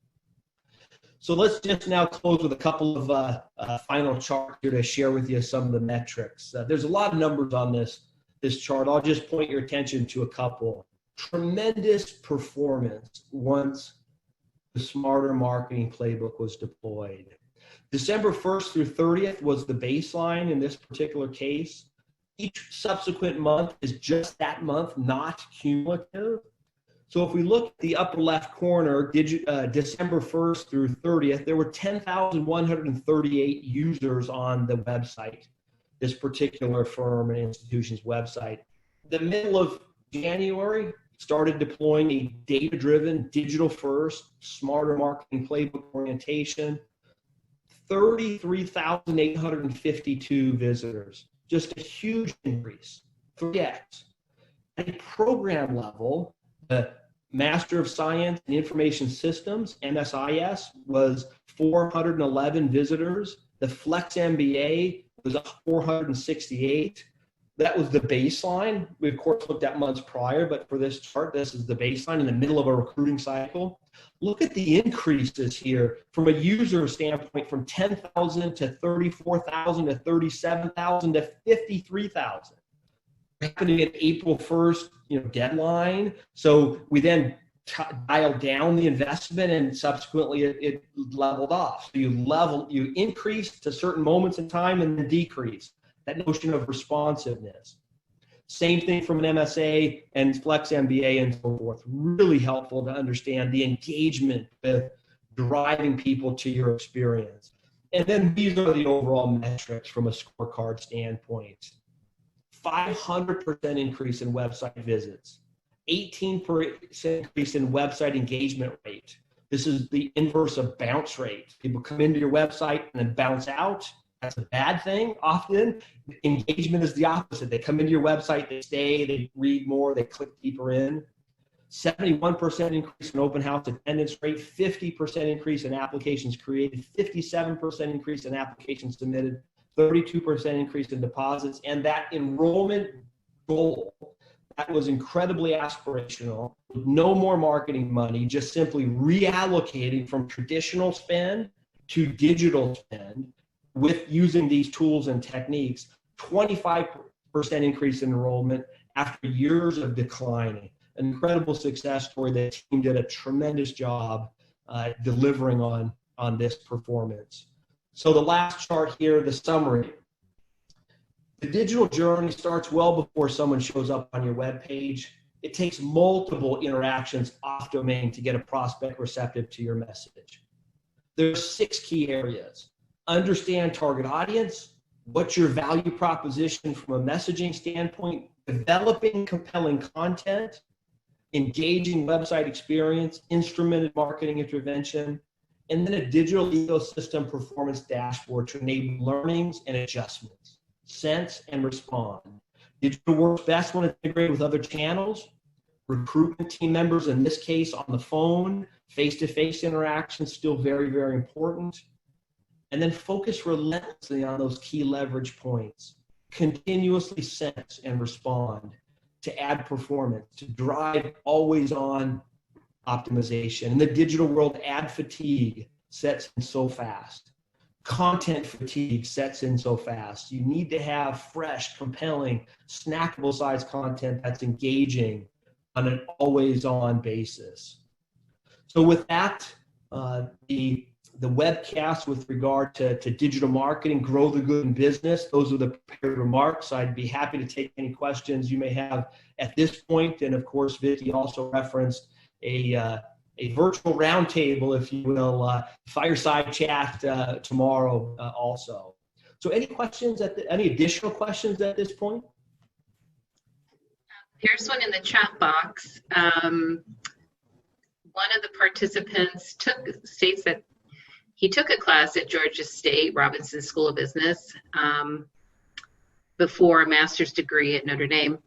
So let's just now close with a couple of final charts here to share with you some of the metrics. There's a lot of numbers on this chart. I'll just point your attention to a couple. Tremendous performance once the Smarter Marketing Playbook was deployed. December 1st through 30th was the baseline in this particular case. Each subsequent month is just that month, not cumulative. So if we look at the upper left corner, December 1st through 30th, there were 10,138 users on the website, this particular firm and institution's website. The middle of January, started deploying a data-driven, digital-first, Smarter Marketing Playbook orientation. 33,852 visitors, just a huge increase, 3x. At a program level, the Master of Science in Information Systems, MSIS, was 411 visitors. The Flex MBA was 468. That was the baseline. We, of course, looked at months prior, but for this chart, this is the baseline in the middle of a recruiting cycle. Look at the increases here from a user standpoint, from 10,000 to 34,000 to 37,000 to 53,000. Happening at April 1st, deadline. So we then dialed down the investment, and subsequently it leveled off. So you increase to certain moments in time and then decrease. That notion of responsiveness. Same thing from an MSA and Flex MBA and so forth. Really helpful to understand the engagement with driving people to your experience. And then these are the overall metrics from a scorecard standpoint. 500% increase in website visits, 18% increase in website engagement rate. This is the inverse of bounce rate. People come into your website and then bounce out. That's a bad thing often. Engagement is the opposite. They come into your website, they stay, they read more, they click deeper in. 71% increase in open house attendance rate, 50% increase in applications created, 57% increase in applications submitted, 32% increase in deposits, and that enrollment goal, that was incredibly aspirational. No more marketing money, just simply reallocating from traditional spend to digital spend with using these tools and techniques. 25% increase in enrollment after years of declining. An incredible success story. The team did a tremendous job delivering on this performance. So the last chart here, the summary. The digital journey starts well before someone shows up on your web page. It takes multiple interactions off domain to get a prospect receptive to your message. There are 6 key areas. Understand target audience, what's your value proposition from a messaging standpoint, developing compelling content, engaging website experience, instrumented marketing intervention, and then a digital ecosystem performance dashboard to enable learnings and adjustments, sense and respond. Digital works best when it's integrated with other channels. Recruitment team members, in this case, on the phone, face-to-face interactions, still very, very important. And then focus relentlessly on those key leverage points. Continuously sense and respond to add performance, to drive always-on optimization. In the digital world, ad fatigue sets in so fast. Content fatigue sets in so fast. You need to have fresh, compelling, snackable size content that's engaging on an always-on basis. So with that, the webcast with regard to digital marketing, grow the good in business, those are the prepared remarks. I'd be happy to take any questions you may have at this point. And of course, Vicky also referenced a virtual roundtable, if you will, fireside chat tomorrow also. So any questions, any additional questions at this point? Here's one in the chat box. one of the participants states that he took a class at Georgia State, Robinson School of Business, before a master's degree at Notre Dame.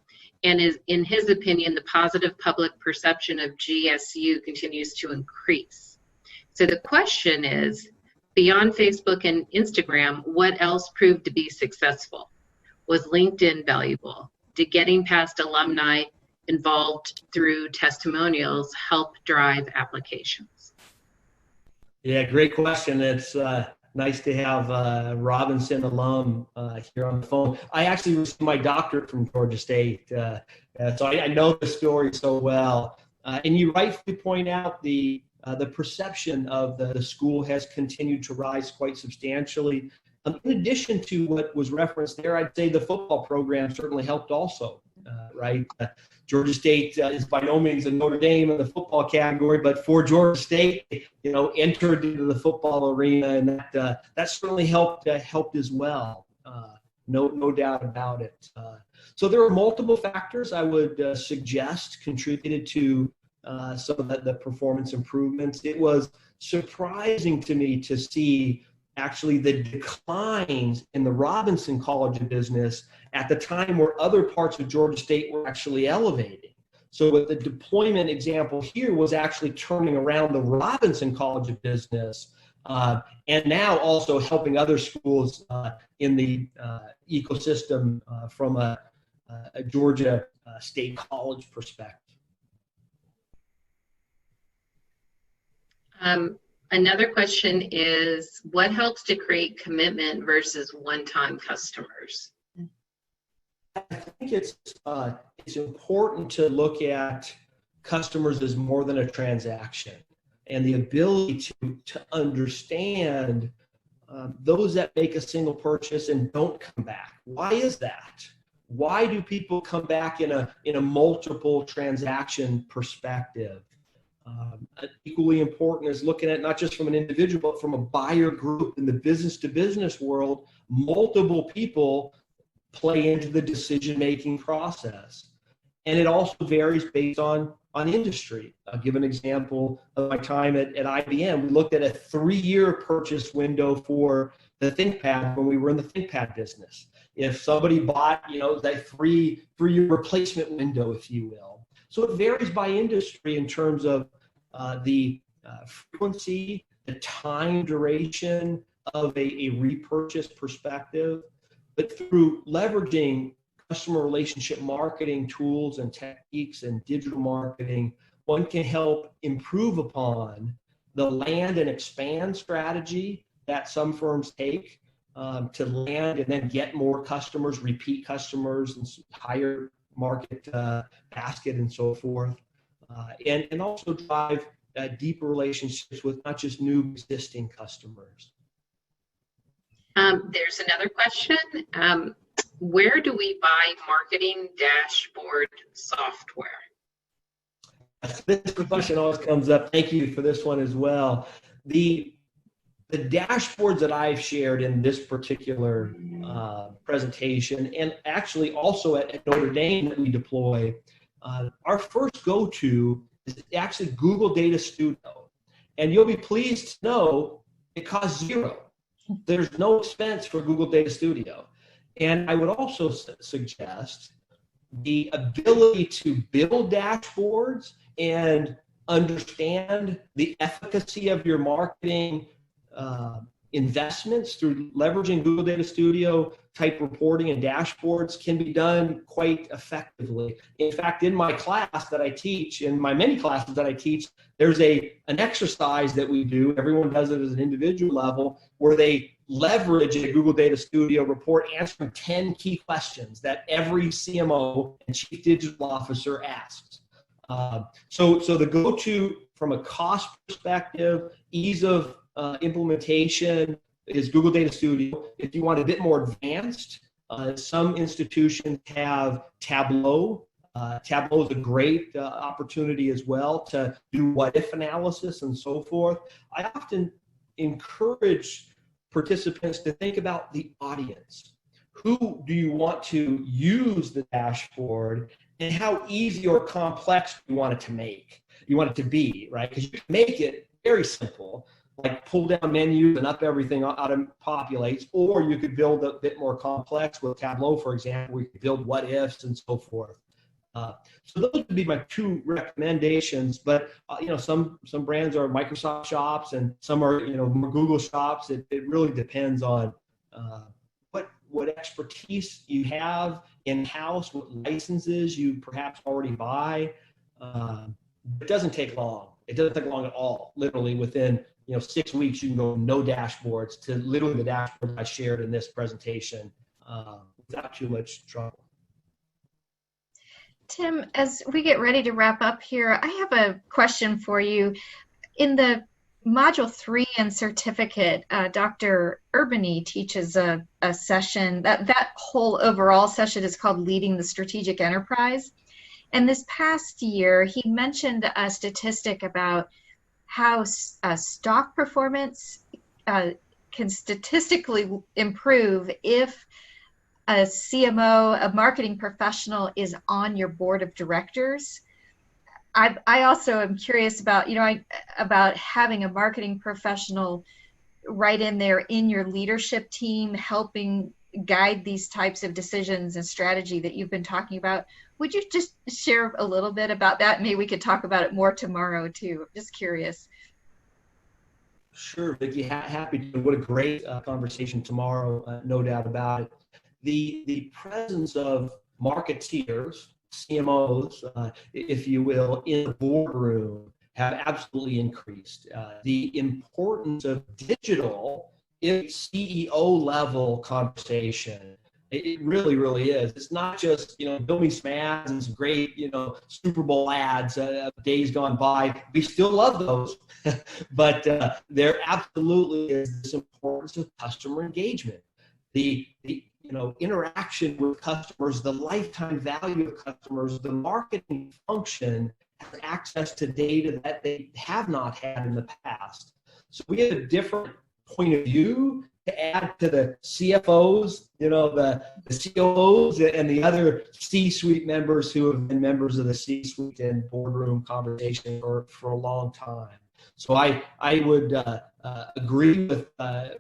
And in his opinion, the positive public perception of GSU continues to increase. So the question is, beyond Facebook and Instagram, what else proved to be successful? Was LinkedIn valuable? Did getting past alumni involved through testimonials help drive applications? Yeah, great question. It's nice to have Robinson alum here on the phone. I actually received my doctorate from Georgia State, so I know the story so well. And you rightfully point out the perception of the school has continued to rise quite substantially. In addition to what was referenced there, I'd say the football program certainly helped also, right? Georgia State is by no means a Notre Dame in the football category, but for Georgia State, entered into the football arena, and that certainly helped as well. No doubt about it. So there are multiple factors I would suggest contributed to some of the performance improvements. It was surprising to me to see actually the declines in the Robinson College of Business at the time where other parts of Georgia State were actually elevating. So with the deployment example here was actually turning around the Robinson College of Business and now also helping other schools in the ecosystem from a Georgia State College perspective. Another question is, what helps to create commitment versus one-time customers? I think it's important to look at customers as more than a transaction, and the ability to understand those that make a single purchase and don't come back. Why is that? Why do people come back in a multiple transaction perspective? Equally important is looking at not just from an individual, but from a buyer group in the business-to-business world. Multiple people play into the decision-making process, and it also varies based on industry. I'll give an example of my time at IBM. We looked at a 3-year purchase window for the ThinkPad when we were in the ThinkPad business. If somebody bought, that 3-year replacement window, if you will. So it varies by industry in terms of the frequency, the time duration of a repurchase perspective. But through leveraging customer relationship marketing tools and techniques and digital marketing, one can help improve upon the land and expand strategy that some firms take to land and then get more customers, repeat customers, and higher market basket and so forth, and also drive deeper relationships with not just new existing customers. There's another question. Where do we buy marketing dashboard software? This question always comes up. Thank you for this one as well. The dashboards that I've shared in this particular presentation, and actually also at Notre Dame that we deploy, our first go-to is actually Google Data Studio. And you'll be pleased to know it costs $0. There's no expense for Google Data Studio. And I would also suggest the ability to build dashboards and understand the efficacy of your marketing investments through leveraging Google Data Studio type reporting and dashboards can be done quite effectively. In fact, in my class that I teach, in my many classes that I teach, there's an exercise that we do, everyone does it as an individual level, where they leverage a Google Data Studio report answering 10 key questions that every CMO and chief digital officer asks. So the go-to from a cost perspective, ease of implementation is Google Data Studio. If you want a bit more advanced, some institutions have Tableau. Tableau is a great opportunity as well to do what-if analysis and so forth. I often encourage participants to think about the audience. Who do you want to use the dashboard, and how easy or complex do you want it to make? you want it to be, right? Because you can make it very simple, like pull down menus and up everything auto populates, or you could build a bit more complex with Tableau, for example. We could build what ifs and so forth. So those would be my two recommendations. But some brands are Microsoft shops, and some are more Google shops. It really depends on what expertise you have in-house, what licenses you perhaps already buy. It doesn't take long. It doesn't take long at all. Literally within 6 weeks, you can go no dashboards to literally the dashboard I shared in this presentation without too much trouble. Tim, as we get ready to wrap up here, I have a question for you. In the Module 3 and certificate, Dr. Urbany teaches a session, that whole overall session is called Leading the Strategic Enterprise. And this past year, he mentioned a statistic about how stock performance can statistically improve if a CMO, a marketing professional, is on your board of directors. I also am curious about, about having a marketing professional right in there in your leadership team, helping guide these types of decisions and strategy that you've been talking about. Would you just share a little bit about that? Maybe we could talk about it more tomorrow too. I'm just curious. Sure, Vicki, happy to. What a great conversation tomorrow, no doubt about it. The presence of marketeers, CMOs, if you will, in the boardroom have absolutely increased. The importance of digital in CEO level conversation, it really, really is. It's not just, build me some ads and some great, Super Bowl ads, days gone by. We still love those, but there absolutely is this importance of customer engagement. The interaction with customers, the lifetime value of customers, the marketing function has access to data that they have not had in the past. So we have a different point of view to add to the CFOs, the COOs and the other C-suite members who have been members of the C-suite and boardroom conversation for a long time. So I would agree with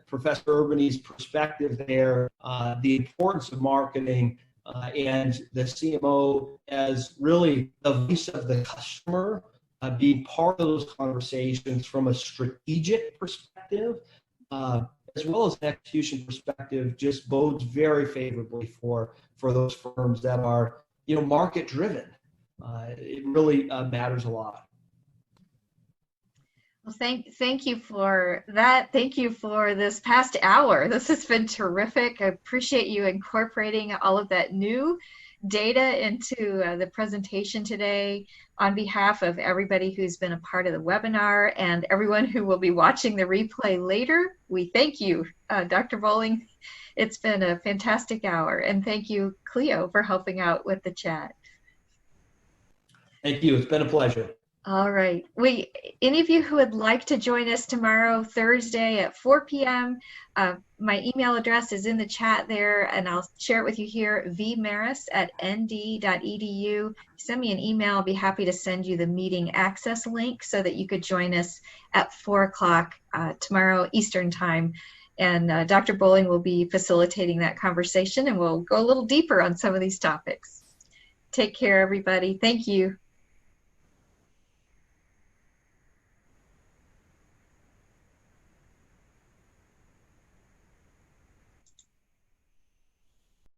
Professor Urbany's perspective there, the importance of marketing and the CMO as really the voice of the customer, being part of those conversations from a strategic perspective, as well as an execution perspective, just bodes very favorably for those firms that are market driven. It really matters a lot. Well, thank you for that. Thank you for this past hour. This has been terrific. I appreciate you incorporating all of that new data into the presentation today. On behalf of everybody who's been a part of the webinar and everyone who will be watching the replay later, we thank you, Dr. Bohling. It's been a fantastic hour. And thank you, Cleo, for helping out with the chat. Thank you. It's been a pleasure. All right. Any of you who would like to join us tomorrow, Thursday at 4 p.m., my email address is in the chat there, and I'll share it with you here, vmaris@nd.edu. Send me an email. I'll be happy to send you the meeting access link so that you could join us at 4 o'clock tomorrow Eastern Time. And Dr. Bohling will be facilitating that conversation, and we'll go a little deeper on some of these topics. Take care, everybody. Thank you.